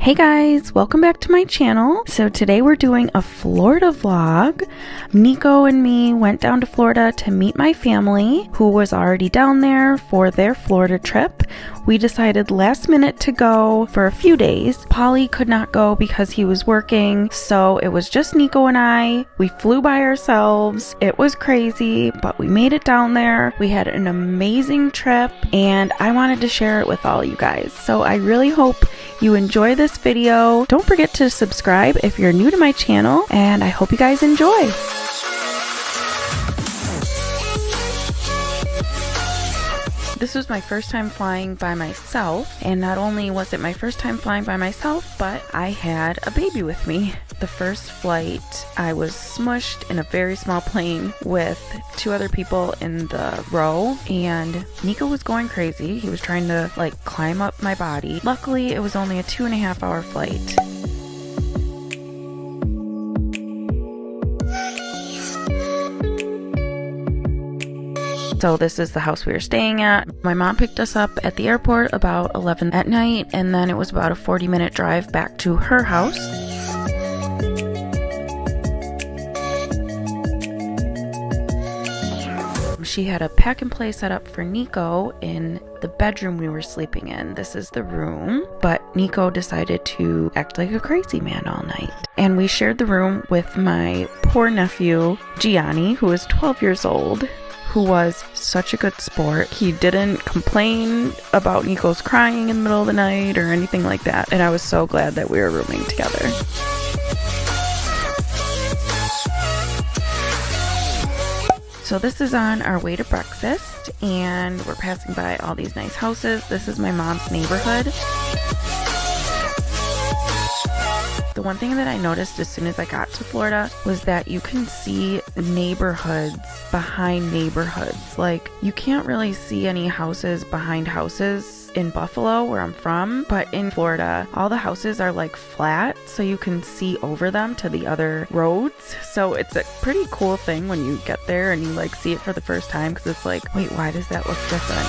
Hey guys, welcome back to my channel. So today we're doing a Florida vlog. Nico and me went down to Florida to meet my family who was already down there for their Florida trip. We decided last minute to go for a few days. Polly could not go because he was working, so it was just Nico and I. We flew by ourselves. It was crazy, but we made it down there. We had an amazing trip and I wanted to share it with all you guys. So I really hope you enjoy this video. Don't forget to subscribe if you're new to my channel, and I hope you guys enjoy. This was my first time flying by myself, and not only was it my first time flying by myself, but I had a baby with me. The first flight, I was smushed in a very small plane with two other people in the row, and Nico was going crazy. He was trying to climb up my body. Luckily, it was only a 2.5 hour flight. So this is the house we were staying at. My mom picked us up at the airport about 11 at night, and then it was about a 40-minute drive back to her house. She had a pack and play set up for Nico in the bedroom we were sleeping in. This is the room, but Nico decided to act like a crazy man all night. And we shared the room with my poor nephew, Gianni, who is 12 years old, who was such a good sport. He didn't complain about Nico's crying in the middle of the night or anything like that. And I was so glad that we were rooming together. So this is on our way to breakfast, and we're passing by all these nice houses. This is my mom's neighborhood. The one thing that I noticed as soon as I got to Florida was that you can see neighborhoods behind neighborhoods. Like, you can't really see any houses behind houses in Buffalo, where I'm from, but in Florida, all the houses are flat, so you can see over them to the other roads. So it's a pretty cool thing when you get there and you see it for the first time, because it's wait, why does that look different?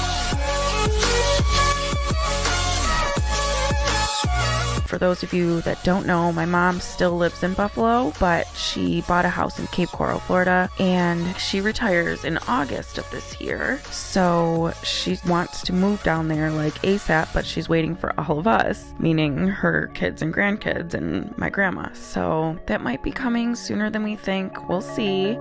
For those of you that don't know, my mom still lives in Buffalo, but she bought a house in Cape Coral, Florida, and she retires in August of this year. So she wants to move down there ASAP, but she's waiting for all of us, meaning her kids and grandkids and my grandma. So that might be coming sooner than we think. We'll see.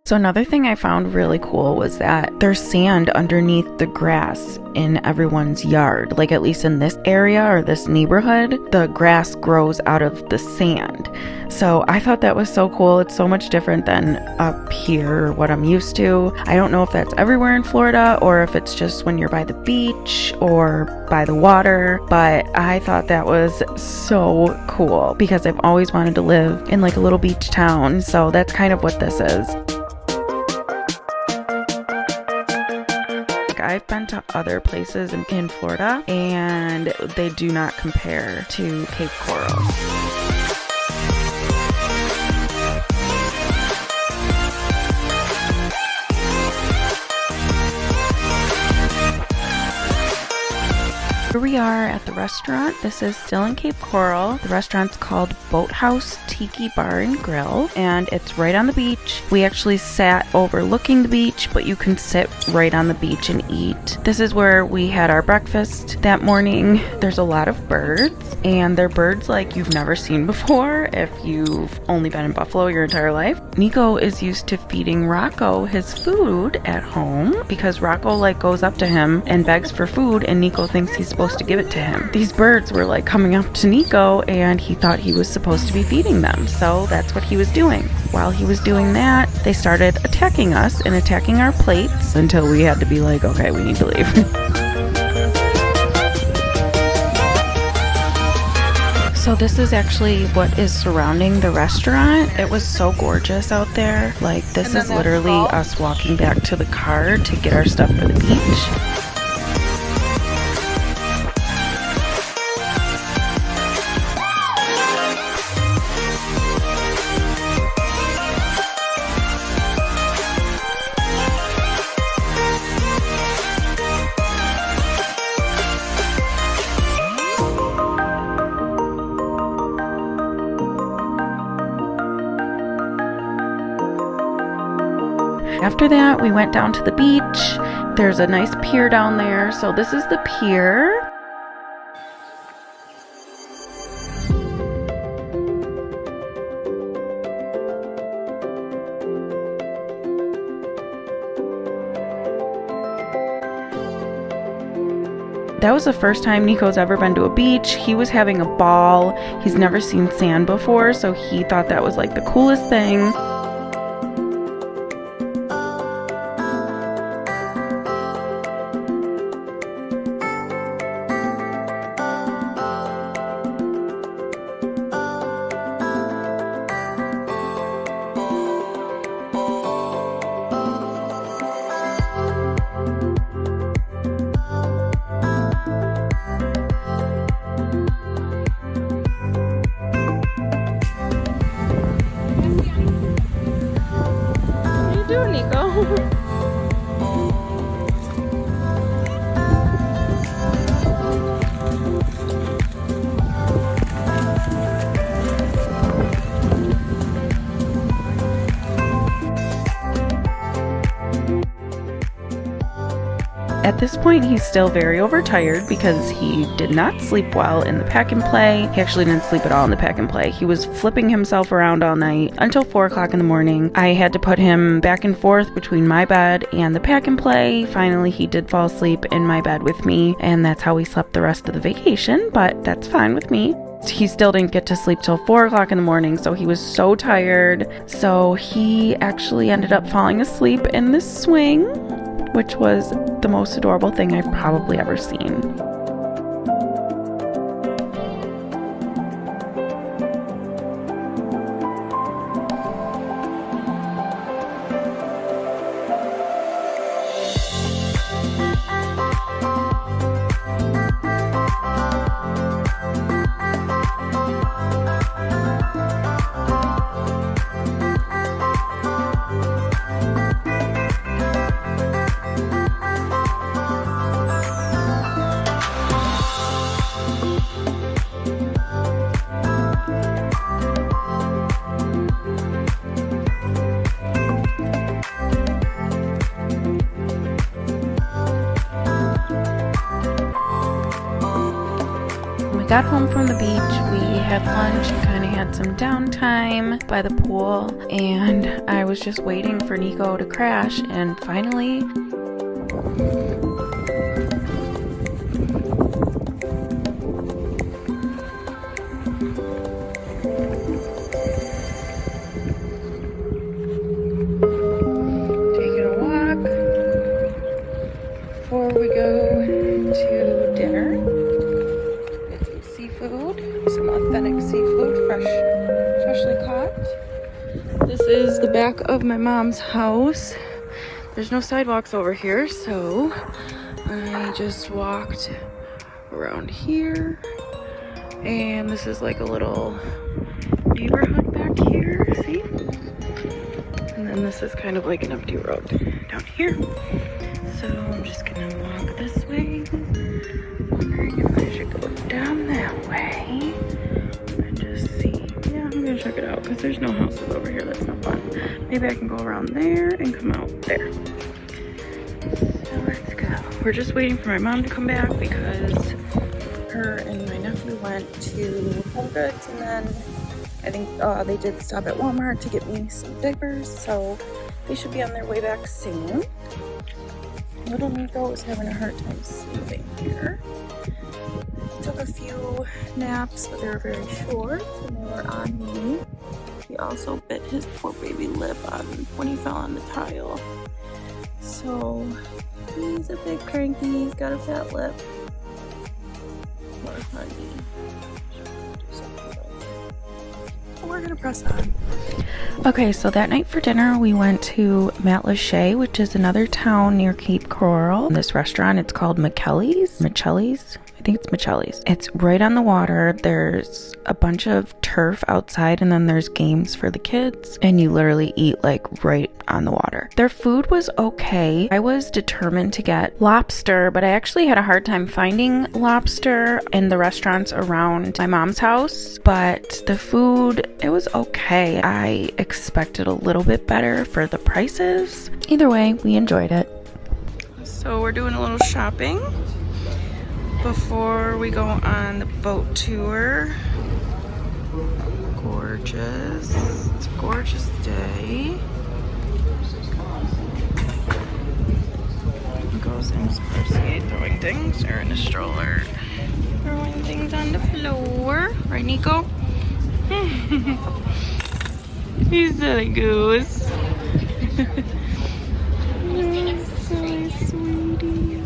So another thing I found really cool was that there's sand underneath the grass in everyone's yard. At least in this area or this neighborhood, the grass grows out of the sand. So I thought that was so cool. It's so much different than up here, what I'm used to. I don't know if that's everywhere in Florida or if it's just when you're by the beach or by the water, but I thought that was so cool because I've always wanted to live in a little beach town. So that's kind of what this is. I've been to other places in Florida, and they do not compare to Cape Coral. Here we are at the restaurant. This is still in Cape Coral. The restaurant's called Boathouse Tiki Bar and Grill, and it's right on the beach. We actually sat overlooking the beach, but you can sit right on the beach and eat. This is where we had our breakfast that morning. There's a lot of birds, and they're birds you've never seen before if you've only been in Buffalo your entire life. Nico is used to feeding Rocco his food at home because Rocco goes up to him and begs for food, and Nico thinks he's supposed to give it to him. These birds were coming up to Nico, and he thought he was supposed to be feeding them, so that's what he was doing. While he was doing that, they started attacking us and attacking our plates until we had to be okay, we need to leave. So this is actually what is surrounding the restaurant. It was so gorgeous out there. This is literally us walking back to the car to get our stuff for the beach. After that, we went down to the beach. There's a nice pier down there. So this is the pier. That was the first time Nico's ever been to a beach. He was having a ball. He's never seen sand before, so he thought that was like the coolest thing. At this point, he's still very overtired because he did not sleep well in the pack and play. He actually didn't sleep at all in the pack and play. He was flipping himself around all night until 4 o'clock in the morning. I had to put him back and forth between my bed and the pack and play. Finally, he did fall asleep in my bed with me, and that's how we slept the rest of the vacation, but that's fine with me. He still didn't get to sleep till 4 o'clock in the morning, so he was so tired. So he actually ended up falling asleep in the swing, which was the most adorable thing I've probably ever seen. Got home from the beach, we had lunch and kind of had some downtime by the pool, and I was just waiting for Nico to crash, and finally taking a walk before we go to dinner. Some authentic seafood, freshly caught. This is the back of my mom's house. There's no sidewalks over here, so I just walked around here. And this is like a little neighborhood back here, see? And then this is kind of like an empty road down here. So I'm just gonna walk this way. Wondering if I should go down that way and just see. Yeah, I'm gonna check it out because there's no houses over here. That's not fun. Maybe I can go around there and come out there. So let's go. We're just waiting for my mom to come back because her and my nephew went to Home Goods, and then I think they did stop at Walmart to get me some diapers, so they should be on their way back soon. Little Nico is having a hard time sleeping here. He took a few naps, but they were very short, and they were on me. He also bit his poor baby lip on when he fell on the tile. So he's a bit cranky. He's got a fat lip. Poor honey. We're gonna press on. Okay, so that night for dinner we went to Matlacha, which is another town near Cape Coral. This restaurant, it's called Michelli's. I think it's Michelli's. It's right on the water. There's a bunch of turf outside, and then there's games for the kids, and you literally eat like right on the water. Their food was okay. I was determined to get lobster, but I actually had a hard time finding lobster in the restaurants around my mom's house, but the food, it was okay. I expected a little bit better for the prices, Either way, we enjoyed it. So we're doing a little shopping before we go on the boat tour. Gorgeous. It's a gorgeous day. Goes in Sparcy throwing things, or in a stroller. Throwing things on the floor. Right, Nico? He's silly goose. Silly sweetie.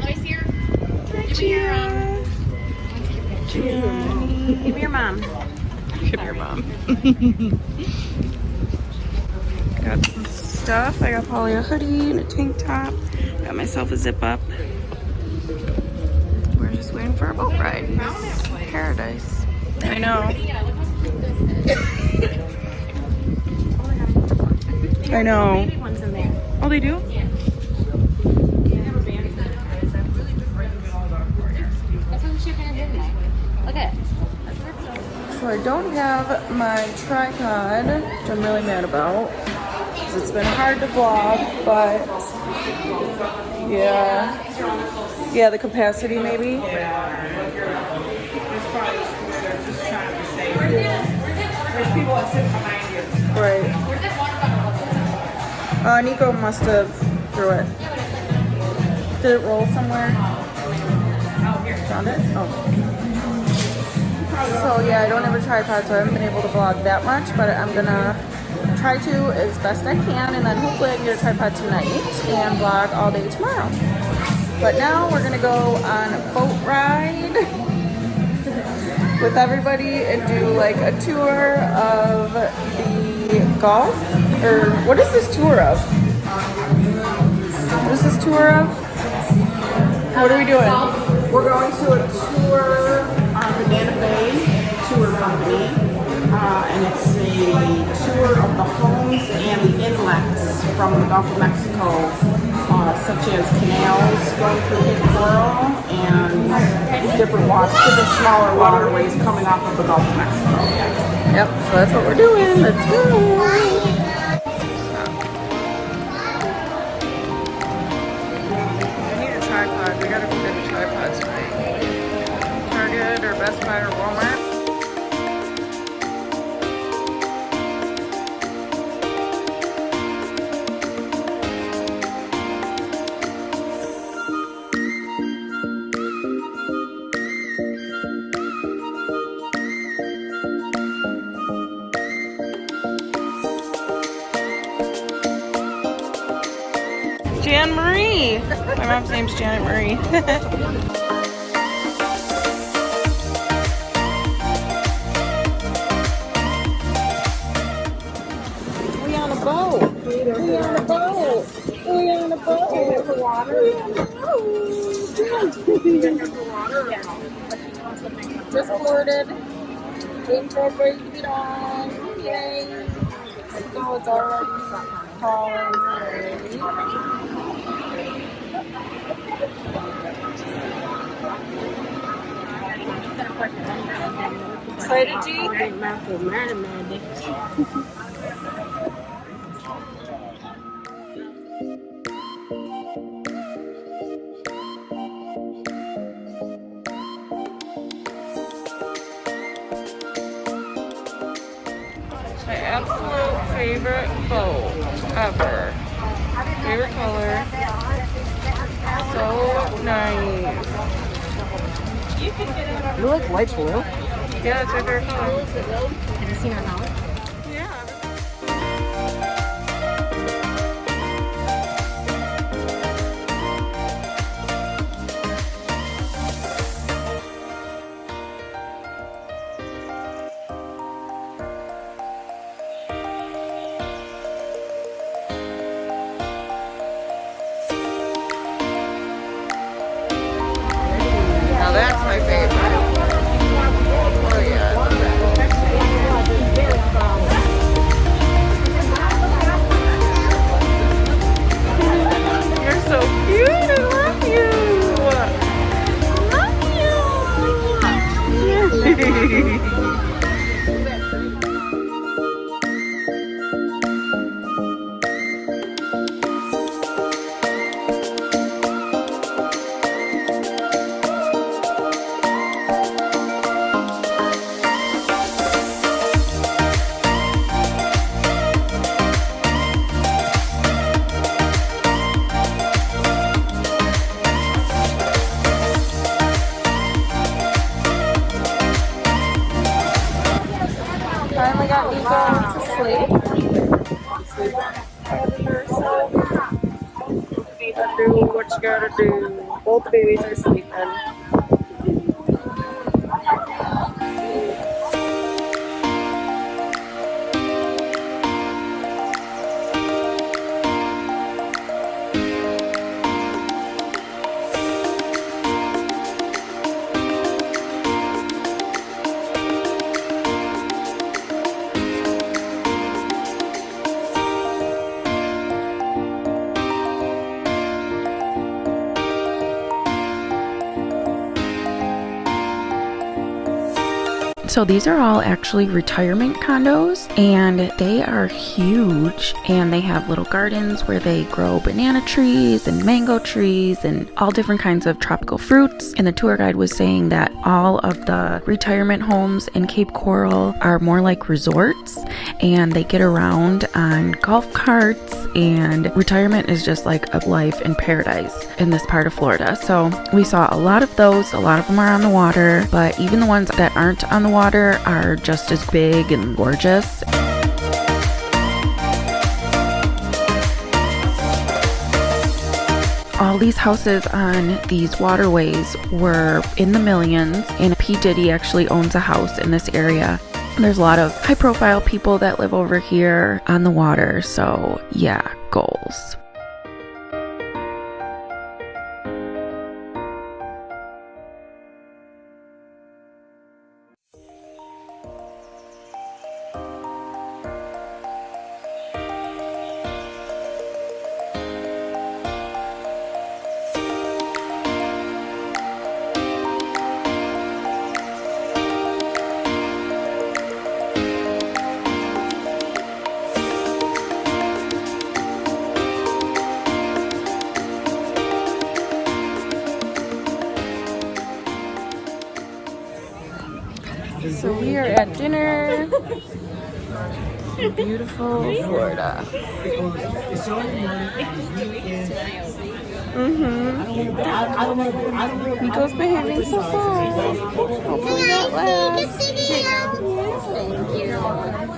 Lois here. Give me your Give me your mom. Give me your mom. Got some stuff. I got Polly a hoodie and a tank top. Got myself a zip up. We're just waiting for a boat ride. It's paradise. I know. I know. Oh, they do? So I don't have my tripod, which I'm really mad about, because it's been hard to vlog, but yeah, the capacity maybe. There's people that sit behind you. Right. Nico must have threw it. Did it roll somewhere? Found it? Oh. So yeah, I don't have a tripod, so I haven't been able to vlog that much, but I'm gonna try to as best I can, and then hopefully I can get a tripod tonight and vlog all day tomorrow. But now we're gonna go on a boat ride with everybody and do like a tour of the Gulf. Or what is this tour of? What is this tour of? What are we doing? We're going to a tour on Banana Bay Tour Company, and it's a tour of the homes and the inlets from the Gulf of Mexico, such as canals going through Cape Coral and different smaller waterways coming off of the Gulf of Mexico. Yep, so that's what we're doing. Let's go. Tripod. We gotta go get a tripod tonight. Target or Best Buy or Walmart. Jan Marie. My mom's name's Janet Marie. We on a boat. We on a boat. We on a boat. We on a water. Just boarded. Waiting for everybody to get on. Yay. So it's already calling. Excited, G? My absolute favorite boat ever. Favorite color. So nice. You like light blue? Yeah, it's my favorite color. Have you seen our house? Yeah. Now that's my favorite. Oh yeah, I love that. You're so cute. I love you. I love you. gotta do. Both the babies are sleeping. So these are all actually retirement condos, and they are huge, and they have little gardens where they grow banana trees and mango trees and all different kinds of tropical fruits. And the tour guide was saying that all of the retirement homes in Cape Coral are more like resorts, and they get around on golf carts, and retirement is just like a life in paradise in this part of Florida. So we saw a lot of those. A lot of them are on the water, but even the ones that aren't on the water are just as big and gorgeous. All these houses on these waterways were in the millions, and P. Diddy actually owns a house in this area. There's a lot of high profile people that live over here on the water, so yeah, goals. So we are at dinner in beautiful Florida. Nico's behaving so far. Hopefully that lasts.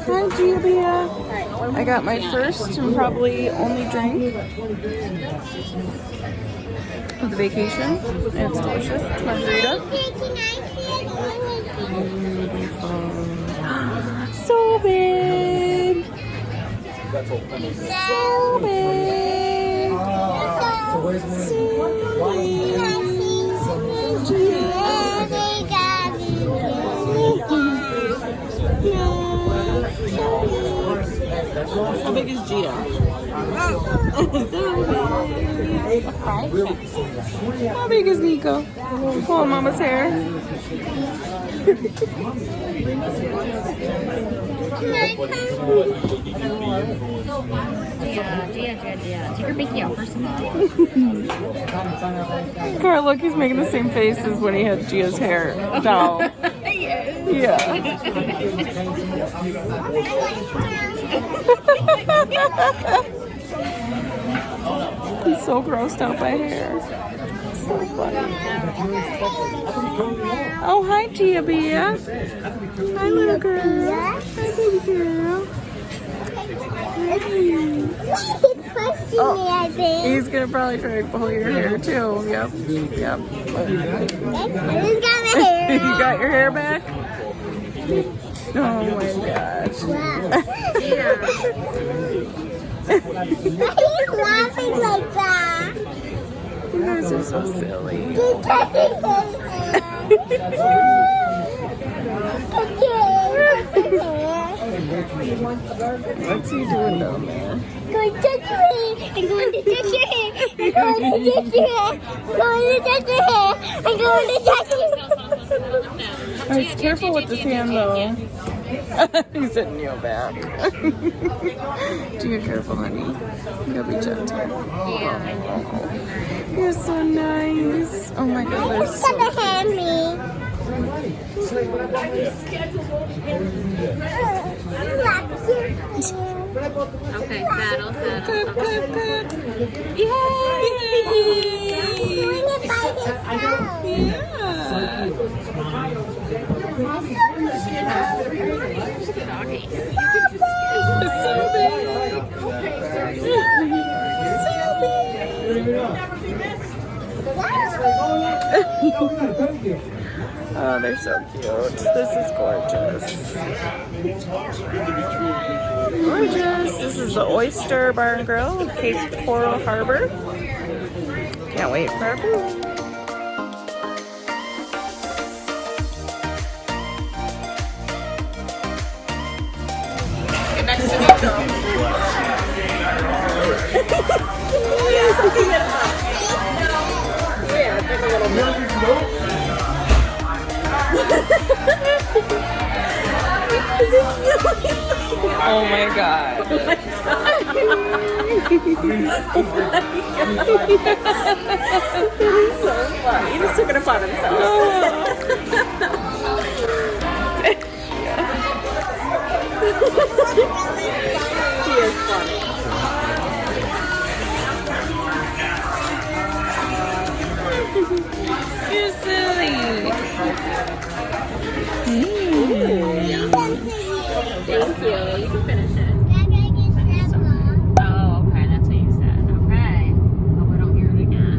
Hi, Julia. I got my first and probably only drink of the vacation. It's delicious. It's margarita. So big. So big. How big is Gia? How big is Nico? Pull Mama's hair. Gia. Take your binky out first of all. Carl, look, he's making the same face as when he had Gia's hair down. Yeah. He's so grossed out by hair. So funny. Oh, hi, Gia Bia. Hi, little girl. Hi, baby girl. Oh, he's gonna probably try to pull your hair too. Yep. I just got my hair. You got your hair back? Oh my gosh. Wow. Why are you laughing like that? You guys are so silly. You're touching my hair. What's he doing down there? Going to touch your hair. I'm going to touch your hair. I'm going to touch your hair. I'm going to touch your hair. I'm going to touch your hair. Alright, careful with this hand though. He's hitting you back. Be careful, honey. You gotta be gentle. Oh, you're so nice. Oh my god, they're It's so gonna hand me. Okay, saddle. Good, good, good. Doing it by himself. It's so big. So big. Oh, they're so cute. This is gorgeous. Gorgeous. This is the Oyster Bar and Grill, Cape Coral Harbor. Can't wait for our food. Oh my god. So funny. He just took it upon himself. He is funny. You're silly. Thank you. You can finish it. Oh, okay. That's what you said. Okay. Hope I don't hear it again.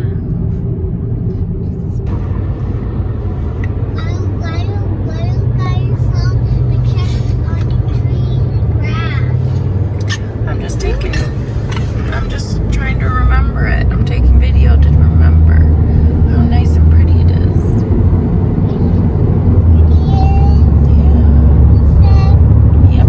I'm just trying to remember it. I'm taking video to remember how nice and pretty it is. Yep.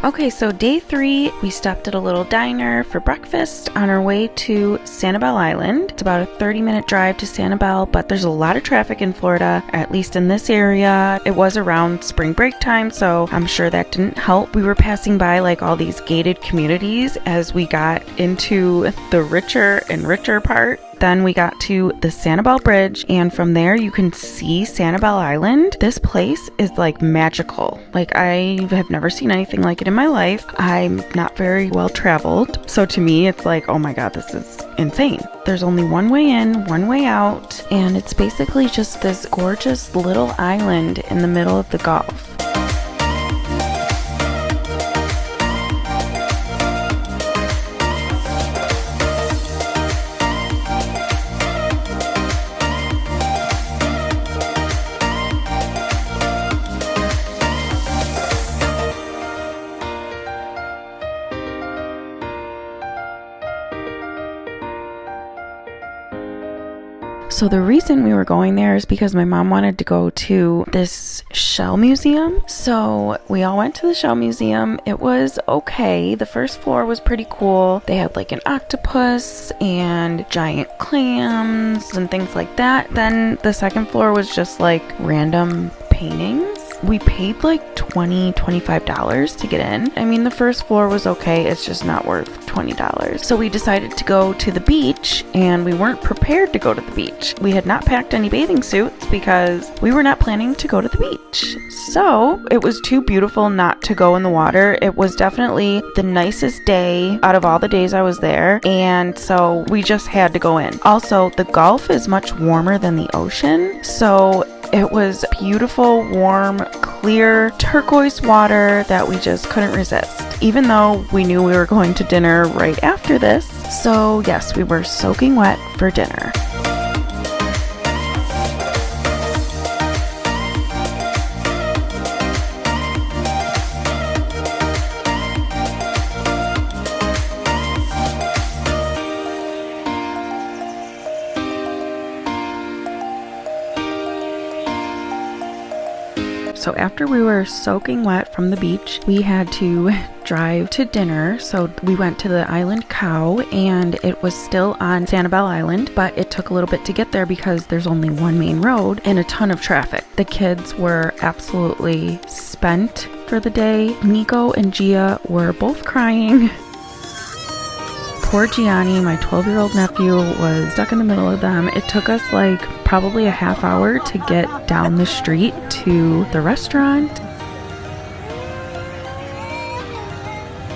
Okay, so day 3, we stopped at a little diner for breakfast on our way to Sanibel Island. It's about a 30-minute drive to Sanibel, but there's a lot of traffic in Florida, at least in this area. It was around spring break time, so I'm sure that didn't help. We were passing by like all these gated communities as we got into the richer and richer part. Then we got to the Sanibel Bridge, and from there you can see Sanibel Island. This place is like magical. Like, I have never seen anything like it in my life. I'm not very well traveled, so to me it's like, oh my god, this is insane. There's only one way in, one way out, and it's basically just this gorgeous little island in the middle of the Gulf. So the reason we were going there is because my mom wanted to go to this shell museum. So we all went to the shell museum. It was okay. The first floor was pretty cool. They had like an octopus and giant clams and things like that. Then the second floor was just like random paintings. We paid like $25 to get in. I mean, the first floor was okay. It's just not worth $20. So we decided to go to the beach, and we weren't prepared to go to the beach. We had not packed any bathing suits because we were not planning to go to the beach. So it was too beautiful not to go in the water. It was definitely the nicest day out of all the days I was there, and so we just had to go in. Also, the Gulf is much warmer than the ocean, so it was beautiful, warm, clear, turquoise water that we just couldn't resist, even though we knew we were going to dinner right after this. So yes, we were soaking wet for dinner. So after we were soaking wet from the beach, we had to drive to dinner. So we went to the Island Cow, and it was still on Sanibel Island, but it took a little bit to get there because there's only one main road and a ton of traffic. The kids were absolutely spent for the day. Nico and Gia were both crying. Poor Gianni, my 12-year-old nephew, was stuck in the middle of them. It took us like probably a half hour to get down the street to the restaurant.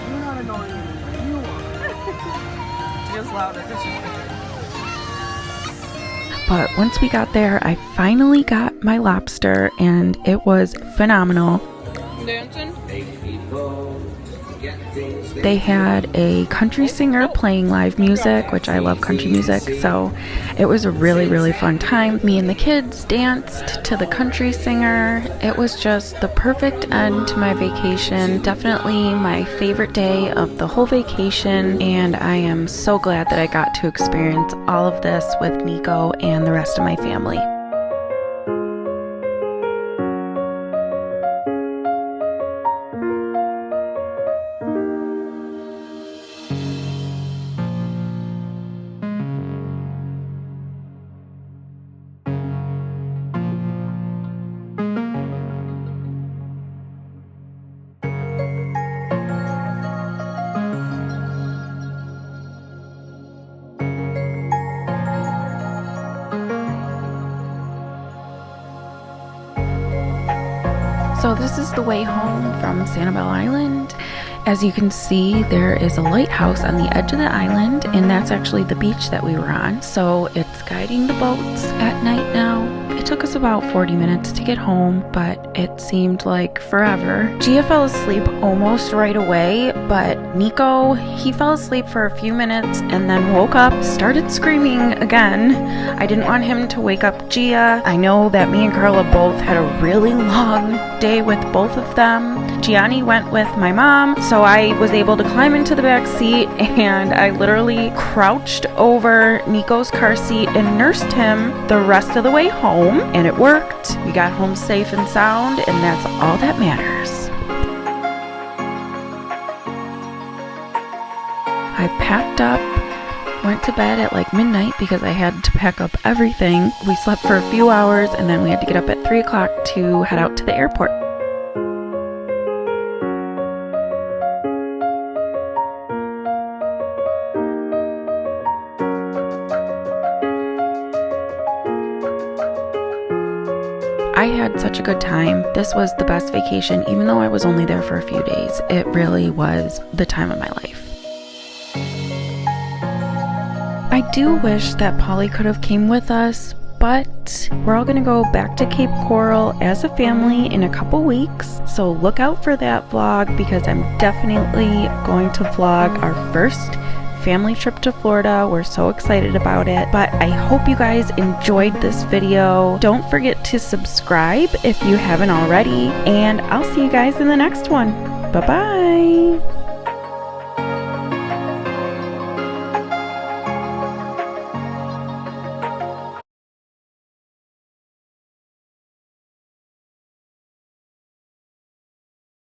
You're not annoying me. You are. Just louder. but once we got there, I finally got my lobster and it was phenomenal. Dancing? They had a country singer playing live music, which I love country music, so it was a really fun time. Me and the kids danced to the country singer. It was just the perfect end to my vacation. Definitely my favorite day of the whole vacation, and I am so glad that I got to experience all of this with Nico and the rest of my family. So this is the way home from Sanibel Island. As you can see, there is a lighthouse on the edge of the island, and that's actually the beach that we were on. So it's guiding the boats at night now. It took us about 40 minutes to get home, but it seemed like forever. Gia fell asleep almost right away, but Nico, he fell asleep for a few minutes and then woke up, started screaming again. I didn't want him to wake up Gia. I know that me and Carla both had a really long day with both of them. Gianni went with my mom, so I was able to climb into the back seat and I literally crouched over Nico's car seat and nursed him the rest of the way home, and it worked. We got home safe and sound, and that's all that matters. I packed up, went to bed at like midnight because I had to pack up everything. We slept for a few hours and then we had to get up at 3 o'clock to head out to the airport. I had such a good time. This was the best vacation, even though I was only there for a few days. It really was the time of my life. I do wish that Polly could have came with us, but we're all gonna go back to Cape Coral as a family in a couple weeks. So look out for that vlog because I'm definitely going to vlog our first family trip to Florida. We're so excited about it, but I hope you guys enjoyed this video. Don't forget to subscribe if you haven't already, and I'll see you guys in the next one. Bye-bye.